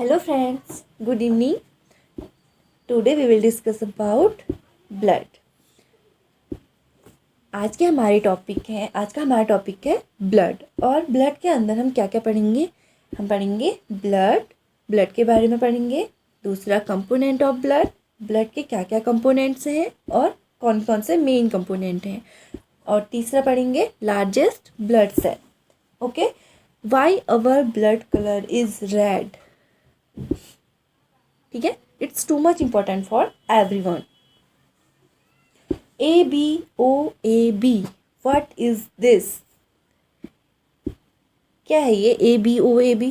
Hello friends, good evening. Today we will discuss about blood. आज का हमारा topic है ब्लड। और ब्लड के अंदर हम क्या क्या पढ़ेंगे? हम पढ़ेंगे ब्लड के बारे में पढ़ेंगे। दूसरा कंपोनेंट ऑफ ब्लड के क्या क्या कंपोनेंट्स हैं और कौन कौन से मेन कंपोनेंट हैं। और तीसरा पढ़ेंगे largest blood cell. Okay, why our blood colour is red. ठीक है, it's too much important for everyone. ABOAB, what is this? क्या है ये ABOAB?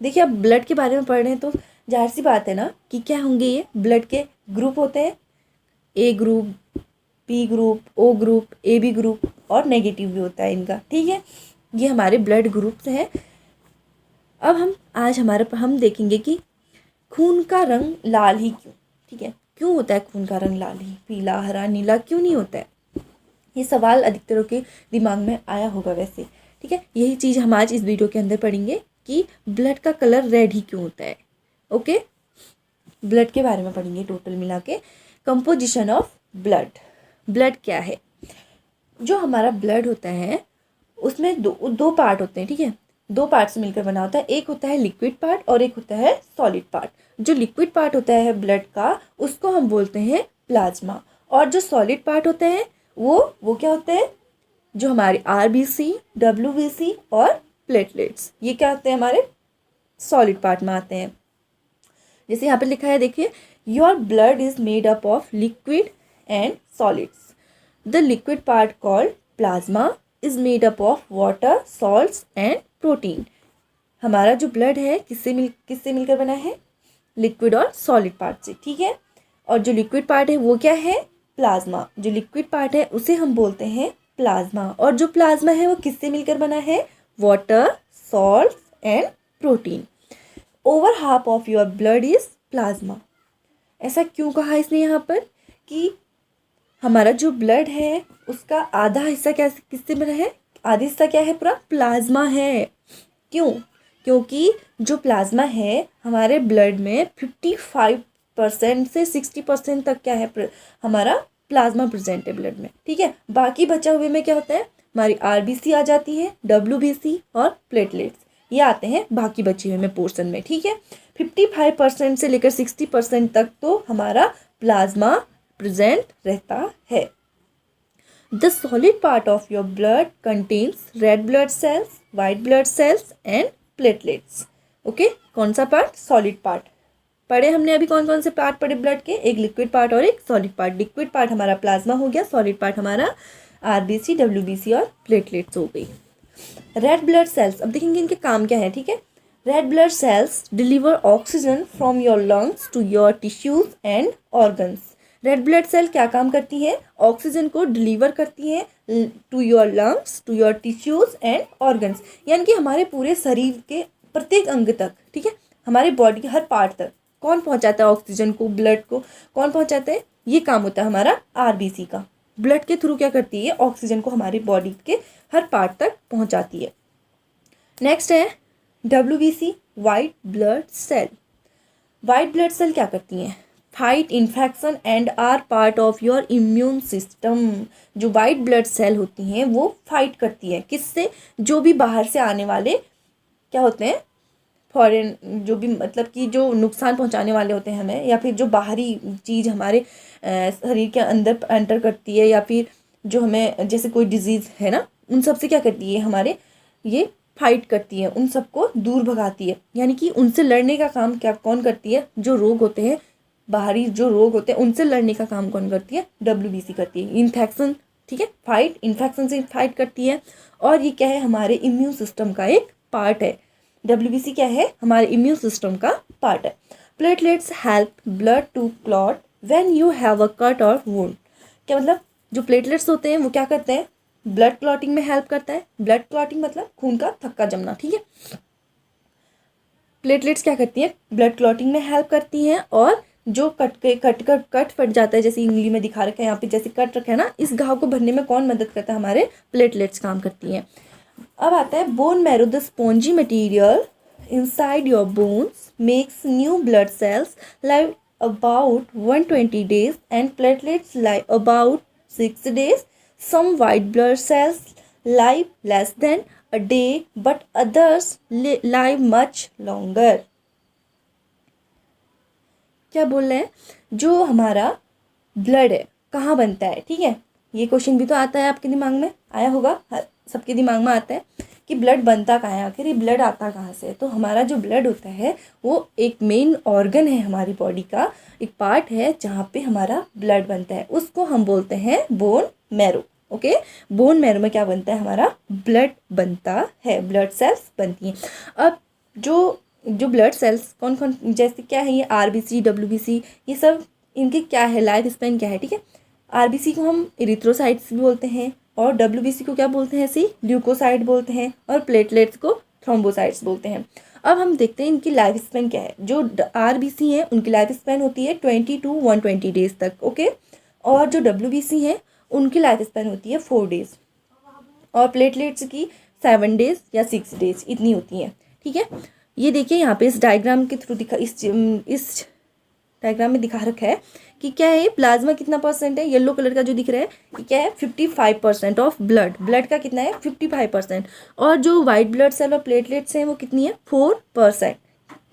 देखिए, आप ब्लड के बारे में पढ़ रहे हैं तो जाहिर सी बात है ना कि क्या होंगे ये ब्लड के ग्रुप होते हैं। A group, B group, O group, AB group और नेगेटिव भी होता है इनका। ठीक है, ये हमारे ब्लड ग्रुप्स हैं। अब हम देखेंगे कि खून का रंग लाल ही क्यों। ठीक है, क्यों होता है खून का रंग लाल ही? पीला, हरा, नीला क्यों नहीं होता है? ये सवाल अधिकतरों के दिमाग में आया होगा वैसे। ठीक है, यही चीज़ हम आज इस वीडियो के अंदर पढ़ेंगे कि ब्लड का कलर रेड ही क्यों होता है। ओके, ब्लड के बारे में पढ़ेंगे टोटल मिला के। कंपोजिशन ऑफ ब्लड क्या है? जो हमारा ब्लड होता है उसमें दो पार्ट होते हैं। ठीक है, दो पार्ट से मिलकर बना होता है। एक होता है लिक्विड पार्ट और एक होता है सॉलिड पार्ट। जो लिक्विड पार्ट होता है ब्लड का उसको हम बोलते हैं प्लाज्मा। और जो सॉलिड पार्ट होते हैं वो क्या होते हैं? जो हमारे RBC, WBC और प्लेटलेट्स, ये क्या होते हैं? हमारे सॉलिड पार्ट में आते हैं। जैसे यहाँ पे लिखा है, देखिए, your blood is made up of liquid and solids. The liquid part called plasma is made up of water, salts and protein. हमारा जो ब्लड है किससे मिलकर बना है? लिक्विड और सॉलिड पार्ट से। ठीक है, और जो लिक्विड पार्ट है वो क्या है? प्लाज्मा। जो लिक्विड पार्ट है उसे हम बोलते हैं प्लाज्मा। और जो प्लाज्मा है वो किससे मिलकर बना है? Water, salt and protein. Over half of your blood is plasma. ऐसा क्यों कहा इसने यहाँ पर कि हमारा जो ब्लड है उसका आधा हिस्सा किससे बना है? आधा हिस्सा क्या है? पूरा प्लाज्मा है। क्यों? क्योंकि जो प्लाज्मा है हमारे ब्लड में 55% से 60% तक क्या है? हमारा प्लाज्मा प्रेजेंट है ब्लड में। ठीक है, बाकी बचा हुए में क्या होता है? हमारी RBC आ जाती है, WBC और प्लेटलेट्स, ये आते हैं बाकी बचे हुए में पोर्शन में। ठीक है, 55% से लेकर 60% तक तो हमारा प्लाज्मा प्रेजेंट रहता है। The solid part of your blood contains red blood cells, white blood cells and platelets. Okay, कौन सा पार्ट? Solid part. पढ़े हमने अभी कौन कौन से पार्ट पढ़े ब्लड के? एक लिक्विड पार्ट और एक सॉलिड पार्ट। लिक्विड पार्ट हमारा प्लाज्मा हो गया, सॉलिड पार्ट हमारा RBC, WBC और प्लेटलेट्स हो गई। रेड ब्लड सेल्स, अब देखेंगे इनके काम क्या है। ठीक है, red blood cells deliver oxygen from your lungs to your tissues and organs. Red blood cell क्या काम करती है? ऑक्सीजन को डिलीवर करती है to your lungs, to your tissues and organs, यानी कि हमारे पूरे शरीर के प्रत्येक अंग तक। ठीक है, हमारे बॉडी के हर पार्ट तक कौन पहुंचाता है ऑक्सीजन को? ब्लड को कौन पहुंचाता है? ये काम होता है हमारा RBC का। ब्लड के थ्रू क्या करती है? ऑक्सीजन को हमारी बॉडी के हर पार्ट तक पहुंचाती है। नेक्स्ट है WBC, white blood cell. White blood cell क्या करती हैं? Fight infection and are part of your immune system. जो वाइट ब्लड सेल होती हैं वो फाइट करती है किससे? जो भी बाहर से आने वाले क्या होते हैं, फॉरेन, जो भी मतलब कि जो नुकसान पहुंचाने वाले होते हैं हमें, या फिर जो बाहरी चीज़ हमारे शरीर के अंदर एंटर करती है, या फिर जो हमें जैसे कोई डिजीज़ है ना, उन सब से क्या करती है? हमारे ये फाइट करती है, उन सबको दूर भगाती है। यानी कि उनसे लड़ने का काम क्या कौन करती है? जो रोग होते हैं, बाहरी जो रोग होते हैं, उनसे लड़ने का काम कौन करती है? WBC करती है। इन्फेक्शन, ठीक है, फाइट इन्फेक्शन से फाइट करती है। और ये क्या है? हमारे इम्यून सिस्टम का एक पार्ट है। WBC क्या है? हमारे इम्यून सिस्टम का पार्ट है। Platelets help blood to clot when you have a cut or wound. क्या मतलब? जो प्लेटलेट्स होते हैं वो क्या करते हैं? ब्लड क्लॉटिंग में हेल्प करता है। ब्लड क्लॉटिंग मतलब खून का थक्का जमना। ठीक है, प्लेटलेट्स क्या करती हैं? ब्लड क्लॉटिंग में हेल्प करती हैं। और जो कट फट जाता है, जैसे इंगली में दिखा रखा है यहाँ पे, जैसे कट रखा है ना, इस घाव को भरने में कौन मदद करता है? हमारे प्लेटलेट्स काम करती हैं। अब आता है bone marrow, the spongy material inside your bones makes new blood cells live about 120 days and platelets live about 6 days. Some white blood cells live less than a day but others live much longer. क्या बोल रहे हैं, जो हमारा blood है कहाँ बनता है, ठीक है, ये क्वेश्चन भी तो आता है, आपके दिमाग में आया होगा, सबके दिमाग में आता है कि ब्लड बनता कहाँ है, आखिर ये ब्लड आता कहाँ से है। तो हमारा जो ब्लड होता है वो एक मेन ऑर्गन है, हमारी बॉडी का एक पार्ट है जहाँ पे हमारा ब्लड बनता है, उसको हम बोलते हैं bone marrow. Okay, bone marrow में क्या बनता है, हमारा ब्लड बनता है, ब्लड सेल्स बनती हैं। अब जो ब्लड सेल्स कौन कौन, जैसे क्या है, ये RBC WBC, ये सब इनके क्या है, लाइफ स्पेन क्या है, ठीक है। RBC को हम इरिथ्रोसाइट्स भी बोलते हैं और WBC को क्या बोलते हैं, ऐसे ल्यूकोसाइट बोलते हैं, और प्लेटलेट्स को थ्रोम्बोसाइट्स बोलते हैं। अब हम देखते हैं इनकी लाइफ स्पेन क्या है। जो RBC है उनकी लाइफ स्पेन होती है 20 to 120 डेज तक, ओके, और जो WBC है उनकी लाइफ स्पेन होती है 4 डेज, और प्लेटलेट्स की 7 डेज या 6 डेज इतनी होती है, ठीक है। ये देखिए यहाँ पे इस डायग्राम के थ्रू इस डायग्राम में दिखा रखा है कि क्या है, प्लाज्मा कितना परसेंट है, येलो कलर का जो दिख रहा है कि क्या है, 55% ऑफ ब्लड का कितना है, 55%, और जो वाइट ब्लड सेल और प्लेटलेट्स हैं वो कितनी है, 4%,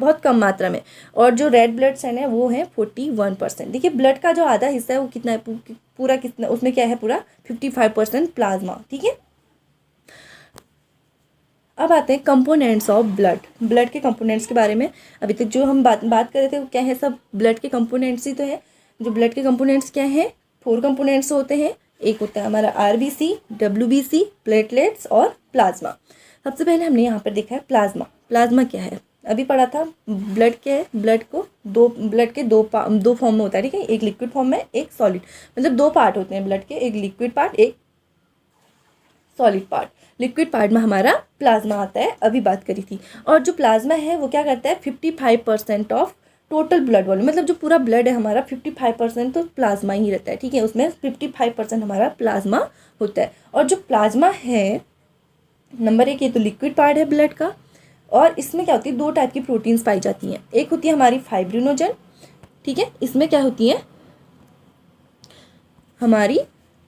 बहुत कम मात्रा में, और जो रेड ब्लड सेल है वो है 41%। देखिए ब्लड का जो आधा हिस्सा है वो कितना है, पूरा कितना, उसमें क्या है, पूरा 55% प्लाज्मा, ठीक है। अब आते हैं कंपोनेंट्स ऑफ ब्लड के कंपोनेंट्स के बारे में। अभी तक जो हम बात कर रहे थे वो क्या है, सब ब्लड के कंपोनेंट्स ही तो है। जो ब्लड के कंपोनेंट्स क्या है, 4 कंपोनेंट्स होते हैं। एक होता है हमारा RBC, WBC, प्लेटलेट्स और प्लाज्मा। सबसे पहले हमने यहाँ पर देखा है प्लाज्मा क्या है, अभी पढ़ा था। ब्लड क्या है, ब्लड के दो फॉर्म में होता है, ठीक है, एक लिक्विड फॉर्म में, एक सॉलिड, मतलब 2 पार्ट होते हैं ब्लड के, एक लिक्विड पार्ट, एक सॉलिड पार्ट। लिक्विड पार्ट में हमारा प्लाज्मा आता है, अभी बात करी थी। और जो प्लाज्मा है वो क्या करता है, 55% ऑफ टोटल ब्लड वॉल्यूम, मतलब जो पूरा ब्लड है हमारा 55% तो प्लाज्मा ही रहता है, ठीक है, उसमें 55% हमारा प्लाज्मा होता है। और जो प्लाज्मा है नंबर 1, ये तो लिक्विड पार्ट है ब्लड का, और इसमें क्या होती है, 2 टाइप की प्रोटीन्स पाई जाती हैं। एक होती है हमारी फाइब्रिनोजन, ठीक है, इसमें क्या होती है, हमारी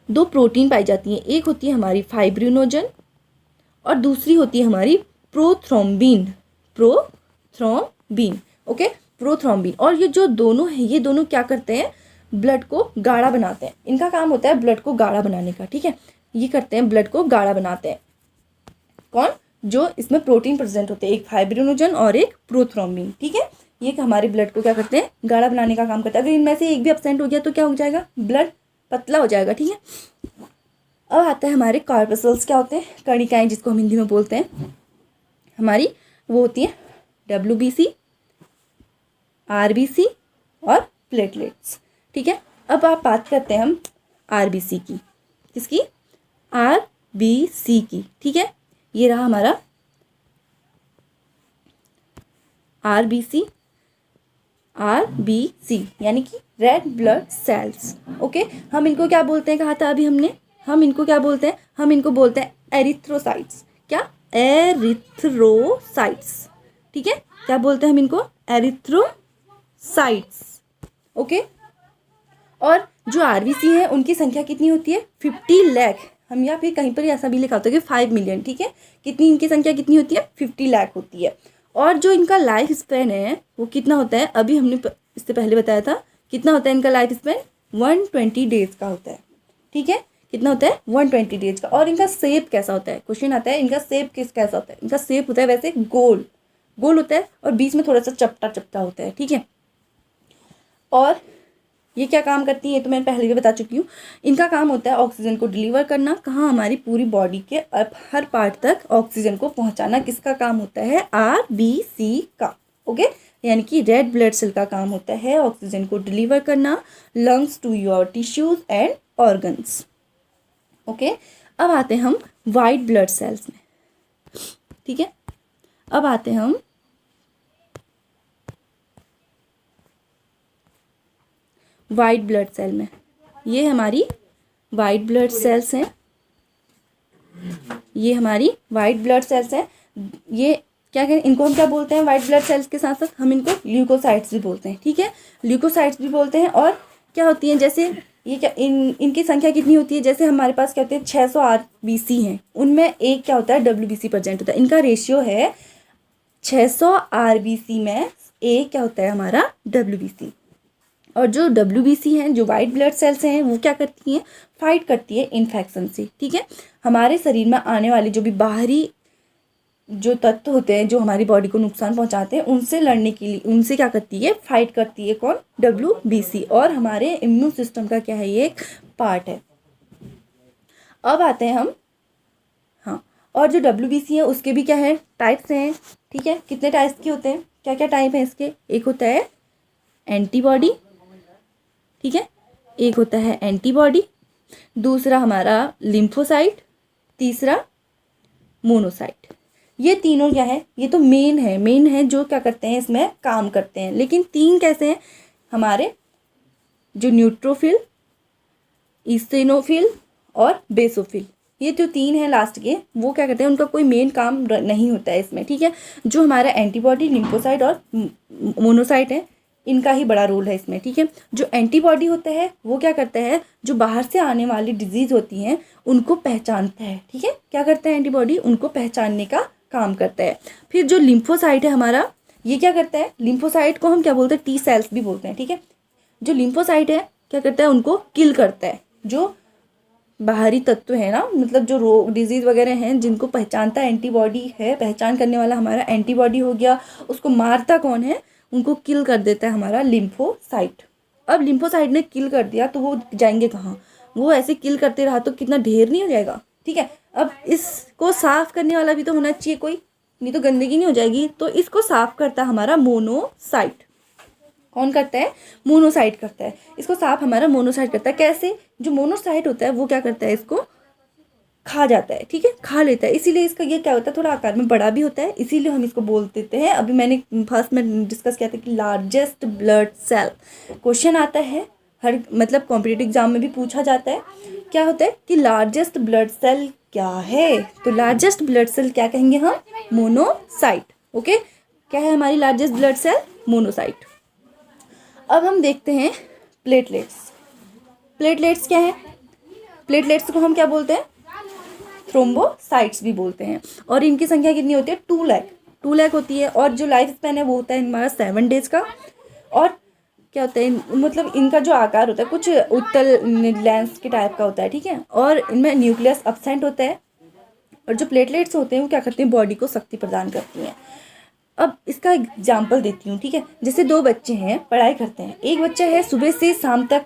2 प्रोटीन पाई जाती हैं, एक होती है हमारी फाइब्रिनोजन और दूसरी होती है हमारी प्रोथ्रोम्बिन, ओके, प्रोथ्रोम्बिन। और ये जो दोनों है, ये दोनों क्या करते हैं, ब्लड को गाढ़ा बनाते हैं, इनका काम होता है ब्लड को गाढ़ा बनाने का, ठीक है, ये करते हैं, ब्लड को गाढ़ा बनाते हैं। कौन, जो इसमें प्रोटीन प्रेजेंट होते हैं, एक फाइब्रिनोजन और एक प्रोथ्रोम्बिन, ठीक है, ये हमारे ब्लड को क्या करते हैं, गाढ़ा बनाने का काम करता है। अगर इनमें से एक भी एब्सेंट हो गया तो क्या हो जाएगा, ब्लड पतला हो जाएगा, ठीक है। अब आता है हमारे कॉर्पस्कल्स, क्या होते हैं, कणिकाएं, जिसको हम हिंदी में बोलते हैं, हमारी वो होती है WBC, RBC और प्लेटलेट्स, ठीक है। अब आप बात करते हैं हम RBC की, किसकी, RBC की, ठीक है, ये रहा हमारा RBC यानी कि रेड ब्लड सेल्स, ओके। हम इनको क्या बोलते हैं, कहा था अभी हमने, हम इनको क्या बोलते हैं, हम इनको बोलते हैं एरिथ्रोसाइट्स, क्या, एरिथ्रोसाइट्स, ठीक है, क्या बोलते हैं हम इनको, एरिथ्रोसाइट्स, ओके। और जो RBC है उनकी संख्या कितनी होती है, 50 लाख, हम या फिर कहीं पर ऐसा भी लिखा होता है कि 5 मिलियन, ठीक है, कितनी इनकी संख्या कितनी होती है, 50 लाख होती है। और जो इनका लाइफ स्पेन है वो कितना होता है, अभी हमने इससे पहले बताया था, कितना होता है इनका लाइफ स्पेन, 120 डेज का होता है, ठीक है, कितना होता है, 120 डेज का। और इनका शेप कैसा होता है, क्वेश्चन आता है, इनका शेप कैसा होता है, इनका शेप होता है वैसे गोल होता है, और बीच में थोड़ा सा चपटा होता है, ठीक है। और ये क्या काम करती है, ये तो मैं पहले भी बता चुकी हूँ। इनका काम होता है ऑक्सीजन को डिलीवर करना, कहाँ, हमारी पूरी बॉडी के हर पार्ट तक ऑक्सीजन को पहुँचाना, किसका काम होता है, RBC का, ओके, यानी कि रेड ब्लड सेल का काम होता है ऑक्सीजन को डिलीवर करना lungs to your tissues and organs, okay. अब आते हैं हम वाइट ब्लड सेल्स में, ठीक है, अब आते हैं हम वाइट ब्लड सेल में। ये हमारी वाइट ब्लड सेल्स हैं, ये हमारी वाइट ब्लड सेल्स हैं। ये क्या करें, इनको हम क्या बोलते हैं, वाइट ब्लड सेल्स के साथ साथ हम इनको ल्यूकोसाइट्स भी बोलते हैं, ठीक है, ल्यूकोसाइट्स भी बोलते हैं। और क्या होती हैं, जैसे ये क्या इनकी संख्या कितनी होती है, जैसे हमारे पास क्या होते हैं 600 RBC हैं, उनमें एक क्या होता है WBC प्रेजेंट होता है। इनका रेशियो है 600 RBC में एक क्या होता है हमारा WBC। और जो WBC हैं, जो वाइट ब्लड सेल्स हैं, वो क्या करती हैं, फाइट करती है इन्फेक्शन से, ठीक है। हमारे शरीर में आने वाले जो भी बाहरी जो तत्व होते हैं जो हमारी बॉडी को नुकसान पहुंचाते हैं, उनसे लड़ने के लिए उनसे क्या करती है, फाइट करती है कौन, WBC। और हमारे इम्यून सिस्टम का क्या है, ये एक पार्ट है। अब आते हैं हम, हाँ, और जो WBC है उसके भी क्या है, टाइप्स हैं, ठीक है। कितने टाइप्स के होते हैं, क्या क्या टाइप है इसके, एक होता है एंटीबॉडी, ठीक है, एक होता है एंटीबॉडी, दूसरा हमारा लिम्फोसाइट, तीसरा मोनोसाइट। ये तीनों क्या है, ये तो मेन है जो क्या करते हैं, इसमें काम करते हैं। लेकिन तीन कैसे हैं हमारे, जो न्यूट्रोफिल, ईसिनोफिल और बेसोफिल, ये जो तीन है लास्ट के, वो क्या करते हैं, उनका कोई मेन काम नहीं होता है इसमें, ठीक है। जो हमारा एंटीबॉडी, लिम्फोसाइट और मोनोसाइट है, इनका ही बड़ा रोल है इसमें, ठीक है। जो एंटीबॉडी होता है वो क्या करता है, जो बाहर से आने वाली डिजीज़ होती हैं उनको पहचानता है, ठीक है। क्या करता है एंटीबॉडी, उनको पहचानने का काम करता है। फिर जो लिम्फोसाइट है हमारा, ये क्या करता है, लिम्फोसाइट को हम क्या बोलते हैं, T सेल्स भी बोलते हैं, ठीक है। जो लिम्फोसाइट है क्या करता है, उनको किल करता है। जो बाहरी तत्व है ना, मतलब जो रोग डिजीज़ वगैरह हैं जिनको पहचानता है एंटीबॉडी है, पहचान करने वाला हमारा एंटीबॉडी हो गया, उसको मारता कौन है, उनको किल कर देता है हमारा लिम्फोसाइट। अब लिम्फोसाइट ने किल कर दिया तो वो जाएंगे कहाँ, वो ऐसे किल करते रहा तो कितना ढेर नहीं हो जाएगा, ठीक है। अब इसको साफ करने वाला भी तो होना चाहिए कोई, नहीं तो गंदगी नहीं हो जाएगी। तो इसको साफ करता है हमारा मोनोसाइट। कौन करता है, मोनोसाइट करता है। इसको साफ हमारा मोनोसाइट करता है। कैसे, जो मोनोसाइट होता है वो क्या करता है, इसको खा जाता है, ठीक है, खा लेता है। इसीलिए इसका ये क्या होता है, थोड़ा आकार में बड़ा भी होता है, इसीलिए हम इसको बोल देते हैं। अभी मैंने फर्स्ट में डिस्कस किया था कि लार्जेस्ट ब्लड सेल, क्वेश्चन आता है हर, मतलब कॉम्पिटिटिव एग्जाम में भी पूछा जाता है, क्या होता है कि लार्जेस्ट ब्लड सेल क्या है, तो लार्जेस्ट ब्लड सेल क्या कहेंगे हम, मोनोसाइट, ओके। क्या है हमारी लार्जेस्ट ब्लड सेल, मोनोसाइट। अब हम देखते हैं प्लेटलेट्स। प्लेटलेट्स क्या है, प्लेटलेट्स को हम क्या बोलते हैं, थ्रोम्बोसाइट्स भी बोलते हैं। और इनकी संख्या कितनी होती है, 2 लाख होती है। और जो लाइफ स्पैन है वो होता है हमारा 7 डेज का। और क्या होता है, मतलब इनका जो आकार होता है कुछ उत्तल लेंस के टाइप का होता है, ठीक है। और इनमें न्यूक्लियस एब्सेंट होता है। और जो प्लेटलेट्स होते हैं वो क्या करते हैं, बॉडी को शक्ति प्रदान करती हैं। अब इसका एग्जाम्पल देती हूँ, ठीक है। जैसे 2 बच्चे हैं, पढ़ाई करते हैं। एक बच्चा है सुबह से शाम तक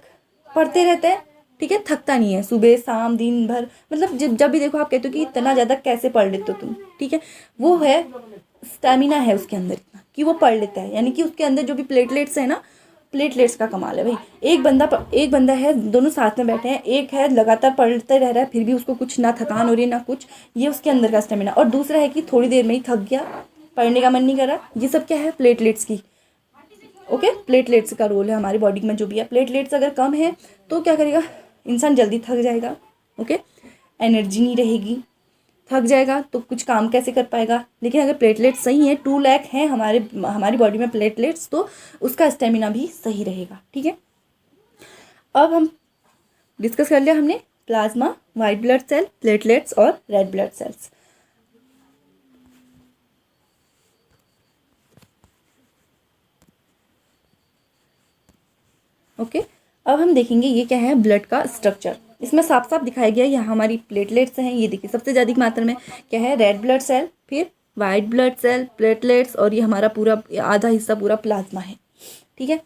पढ़ते रहता है, ठीक है, थकता नहीं है, सुबह शाम दिन भर, मतलब जब भी देखो आप कहते हो कि इतना ज़्यादा कैसे पढ़ लेते हो तुम, ठीक है। वो है स्टेमिना है उसके अंदर इतना कि वो पढ़ लेता है, यानी कि उसके अंदर जो भी प्लेटलेट्स है ना, प्लेटलेट्स का कमाल है भाई। एक बंदा है, दोनों साथ में बैठे हैं, एक है लगातार पढ़ते रह रहा है फिर भी उसको कुछ ना थकान हो रही है ना कुछ, ये उसके अंदर का स्टेमिना। और दूसरा है कि थोड़ी देर में ही थक गया, पढ़ने का मन नहीं कर रहा। ये सब क्या है, प्लेटलेट्स की, ओके। प्लेटलेट्स का रोल है हमारी बॉडी में जो भी है। प्लेटलेट्स अगर कम है तो क्या करेगा, इंसान जल्दी थक जाएगा, ओके, एनर्जी नहीं रहेगी, थक जाएगा तो कुछ काम कैसे कर पाएगा। लेकिन अगर प्लेटलेट्स सही है, 2 लाख हैं हमारी बॉडी में प्लेटलेट्स, तो उसका स्टेमिना भी सही रहेगा, ठीक है। अब हम डिस्कस कर लिया हमने plasma, white blood cell, platelets और रेड ब्लड सेल्स। ओके, अब हम देखेंगे ये क्या है, ब्लड का स्ट्रक्चर। इसमें साफ साफ दिखाया गया है, यहाँ हमारी प्लेटलेट्स हैं, ये देखिए सबसे ज़्यादा मात्रा में क्या है, रेड ब्लड सेल, फिर वाइट ब्लड सेल, प्लेटलेट्स, और ये हमारा पूरा आधा हिस्सा पूरा प्लाज्मा है, ठीक है।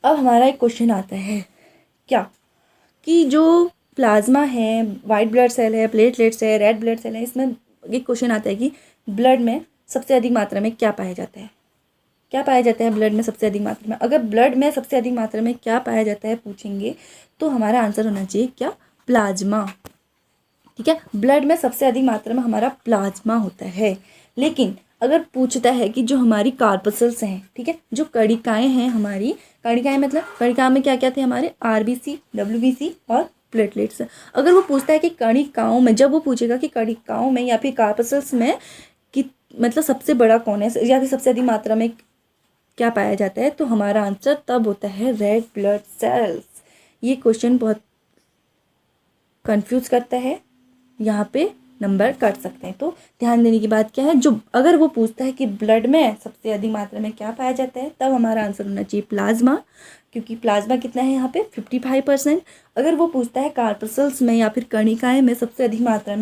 अब हमारा एक क्वेश्चन आता है क्या, कि जो प्लाज्मा है, वाइट ब्लड सेल है, प्लेटलेट्स है, रेड ब्लड सेल है, इसमें एक क्वेश्चन आता है कि ब्लड में सबसे अधिक मात्रा में क्या पाया जाता है, क्या पाया जाता है ब्लड में सबसे अधिक मात्रा में। अगर ब्लड में सबसे अधिक मात्रा में क्या पाया जाता है पूछेंगे तो हमारा आंसर होना चाहिए क्या, प्लाज्मा, ठीक है। ब्लड में सबसे अधिक मात्रा में हमारा प्लाज्मा होता है। लेकिन अगर पूछता है कि जो हमारी कार्पसल्स हैं, ठीक है, जो कणिकाएं हैं हमारी, कणिकाएं मतलब कणिका में क्या क्या थे हमारे, RBC, WBC और प्लेटलेट्स। अगर वो पूछता है कि कणिकाओं में, जब वो पूछेगा कि कणिकाओं में या फिर कार्पसल्स में कि मतलब सबसे बड़ा कौन है या फिर सबसे अधिक मात्रा में क्या पाया जाता है, तो हमारा आंसर तब होता है रेड ब्लड सेल्स। ये क्वेश्चन बहुत कंफ्यूज करता है, यहाँ पे नंबर कट सकते हैं। तो ध्यान देने की बात क्या है, जो अगर वो पूछता है कि ब्लड में सबसे अधिक मात्रा में क्या पाया जाता है, तब हमारा आंसर होना चाहिए प्लाज्मा, क्योंकि प्लाज्मा कितना है यहाँ पे 55%। अगर वो पूछता है कार्पसल्स में या फिर कणिकाएं में सबसे अधिक मात्रा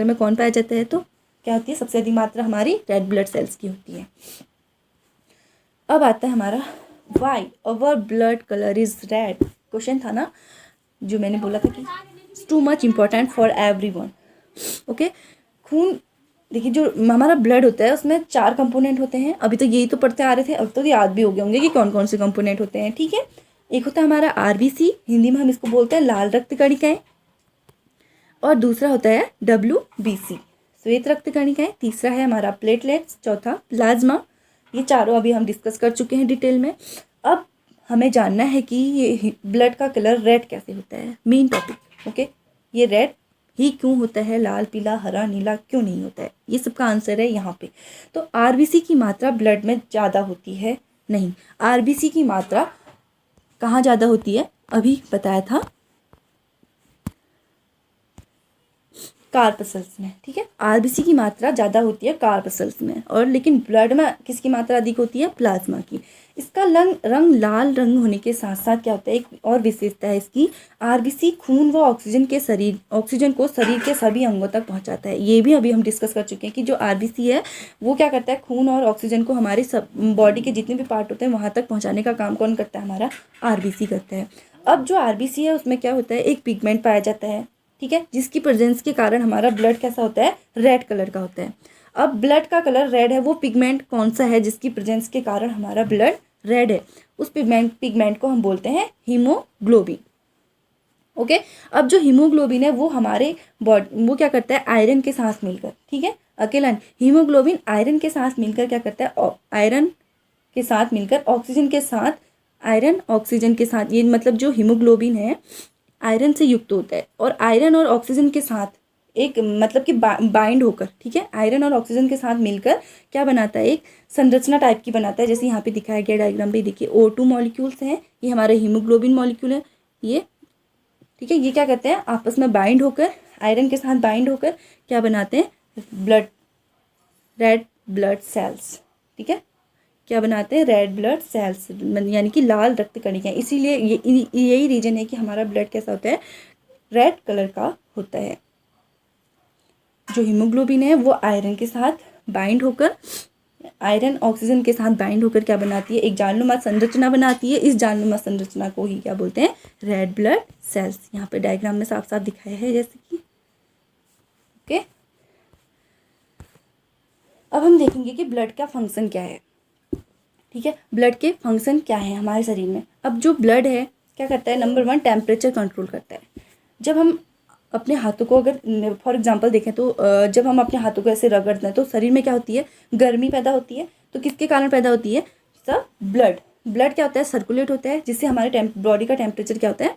में कौन पाया जाता है, तो क्या होती है, सबसे अधिक मात्रा हमारी रेड ब्लड सेल्स की होती है। अब आता है हमारा Y our blood colour is red. Question था ना जो मैंने बोला था कि to much important for everyone. Okay, खून, देखिए जो हमारा ब्लड होता है उसमें 4 कंपोनेंट होते हैं। अभी तो यही तो पढ़ते आ रहे थे, अब तो याद भी हो गए होंगे कि कौन कौन से कंपोनेंट होते हैं। ठीक है, एक होता है हमारा आरबीसी, हिंदी में हम इसको बोलते हैं लाल रक्त कणिकाएं, और दूसरा होता है WBC श्वेत रक्त कणिकाएं, तीसरा है हमारा प्लेटलेट्स, चौथा प्लाज्मा। ये चारों अभी हम डिस्कस कर चुके हैं डिटेल में। अब हमें जानना है कि ये ब्लड का कलर रेड कैसे होता है, मेन टॉपिक। ओके, ये रेड ही क्यों होता है, लाल पीला हरा नीला क्यों नहीं होता है, ये सबका आंसर है यहाँ पे। तो आरबीसी की मात्रा ब्लड में ज़्यादा होती है नहीं, आरबीसी की मात्रा कहाँ ज़्यादा होती है, अभी बताया था कार्पसल्स में। ठीक है, आरबीसी की मात्रा ज़्यादा होती है कार्पसल्स में, और लेकिन ब्लड में किसकी मात्रा अधिक होती है, प्लाज्मा की। इसका रंग लाल रंग होने के साथ साथ क्या होता है, एक और विशेषता है इसकी, आरबीसी खून व ऑक्सीजन को शरीर के सभी अंगों तक पहुंचाता है। ये भी अभी हम डिस्कस कर चुके हैं कि जो आरबीसी है वो क्या करता है, खून और ऑक्सीजन को हमारे सब बॉडी के जितने भी पार्ट होते हैं वहाँ तक पहुँचाने का काम कौन करता है, हमारा आरबीसी करता है। अब जो आरबीसी है उसमें क्या होता है, एक पिगमेंट पाया जाता है, ठीक है, जिसकी प्रेजेंस के कारण हमारा ब्लड कैसा होता है, रेड कलर का होता है। अब ब्लड का कलर रेड है, वो पिगमेंट कौन सा है जिसकी प्रेजेंस के कारण हमारा ब्लड रेड है, उस पिगमेंट को हम बोलते हैं हीमोग्लोबिन। ओके, अब जो हीमोग्लोबिन है वो हमारे बॉडी, वो क्या करता है, आयरन के साथ मिलकर, ठीक है, अकेला हीमोग्लोबिन आयरन के साथ मिलकर क्या करता है, आयरन के साथ मिलकर ऑक्सीजन के साथ, आयरन ऑक्सीजन के साथ, ये मतलब जो हीमोग्लोबिन है आयरन से युक्त होता है, और आयरन और ऑक्सीजन के साथ एक मतलब कि बाइंड होकर, ठीक है, आयरन और ऑक्सीजन के साथ मिलकर क्या बनाता है, एक संरचना टाइप की बनाता है। जैसे यहाँ पे दिखाया गया डायग्राम पे देखिए, O2 मॉलिक्यूल्स हैं, ये हमारा हीमोग्लोबिन मॉलिक्यूल है ये, ठीक है, ये क्या करते हैं, आपस में बाइंड होकर, आयरन के साथ बाइंड होकर क्या बनाते हैं, रेड ब्लड सेल्स। ठीक है, क्या बनाते हैं, रेड ब्लड सेल्स, यानी कि लाल रक्त कणिकाएं। इसीलिए यही रीजन है कि हमारा ब्लड कैसा होता है, रेड कलर का होता है। जो हीमोग्लोबिन है वो आयरन के साथ बाइंड होकर, आयरन ऑक्सीजन के साथ बाइंड होकर क्या बनाती है, एक जालनुमा संरचना बनाती है। इस जालनुमा संरचना को ही क्या बोलते हैं, रेड ब्लड सेल्स। यहाँ पे डायग्राम में साफ साफ दिखाया है जैसे कि। ओके, अब हम देखेंगे कि ब्लड का फंक्शन क्या है। ठीक है, ब्लड के फंक्शन क्या है हमारे शरीर में। अब जो ब्लड है क्या करता है, नंबर 1 टेम्परेचर कंट्रोल करता है। जब हम अपने हाथों को अगर फॉर एग्जांपल देखें तो जब हम अपने हाथों को ऐसे रगड़ते हैं तो शरीर में क्या होती है, गर्मी पैदा होती है। तो किसके कारण पैदा होती है, सब ब्लड क्या होता है, सर्कुलेट होता है, जिससे हमारे बॉडी का टेम्परेचर क्या होता है,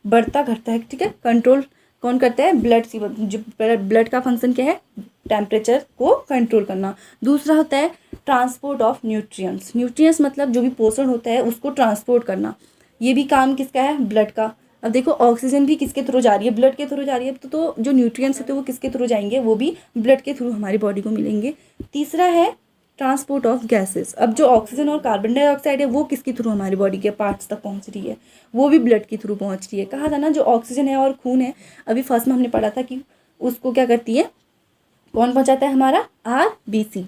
बढ़ता घटता है। ठीक है, कंट्रोल कौन करता है, ब्लड। जो ब्लड का फंक्शन क्या है, टेम्परेचर को कंट्रोल करना। दूसरा होता है ट्रांसपोर्ट ऑफ न्यूट्रिएंट्स मतलब जो भी पोषण होता है उसको ट्रांसपोर्ट करना। ये भी काम किसका है, ब्लड का। अब देखो ऑक्सीजन भी किसके थ्रू जा रही है, ब्लड के थ्रू जा रही है। तो जो न्यूट्रिएंट्स होते हैं वो किसके थ्रू जाएंगे, वो भी ब्लड के थ्रू हमारी बॉडी को मिलेंगे। तीसरा है ट्रांसपोर्ट ऑफ गैसेस। अब जो ऑक्सीजन और कार्बन डाइऑक्साइड है वो किसके थ्रू हमारी बॉडी के पार्ट्स तक पहुंच रही है, वो भी ब्लड के थ्रू पहुंच रही है। कहा था ना जो ऑक्सीजन है और खून है, अभी फर्स्ट में हमने पढ़ा था कि उसको क्या करती है, कौन पहुंचाता है, हमारा आरबीसी।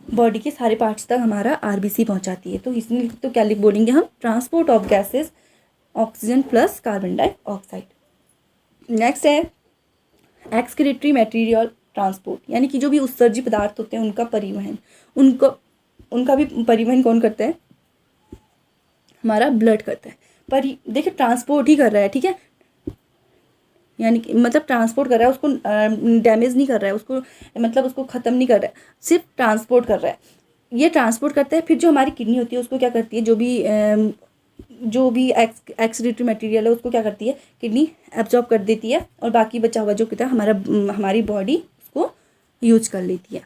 बॉडी के सारे पार्ट्स तक हमारा आरबीसी पहुंचाती है। तो इसमें तो क्या लिख बोलेंगे हम, transport of gases, oxygen plus carbon dioxide. Next है एक्सक्रीटरी मटेरियल ट्रांसपोर्ट, यानी कि जो भी उत्सर्जी पदार्थ होते हैं उनका परिवहन, उनका भी परिवहन कौन करता है, हमारा ब्लड करता है। देखिए ट्रांसपोर्ट ही कर रहा है, ठीक है, यानी कि मतलब ट्रांसपोर्ट कर रहा है, उसको डैमेज नहीं कर रहा है, उसको मतलब उसको ख़त्म नहीं कर रहा है, सिर्फ ट्रांसपोर्ट कर रहा है। ये ट्रांसपोर्ट करता है। फिर जो हमारी किडनी होती है उसको क्या करती है, जो भी एक्सक्रीटरी मटेरियल है उसको क्या करती है, किडनी एब्जॉर्ब कर देती है, और बाकी बचा हुआ जो कितना हमारी बॉडी उसको यूज कर लेती है।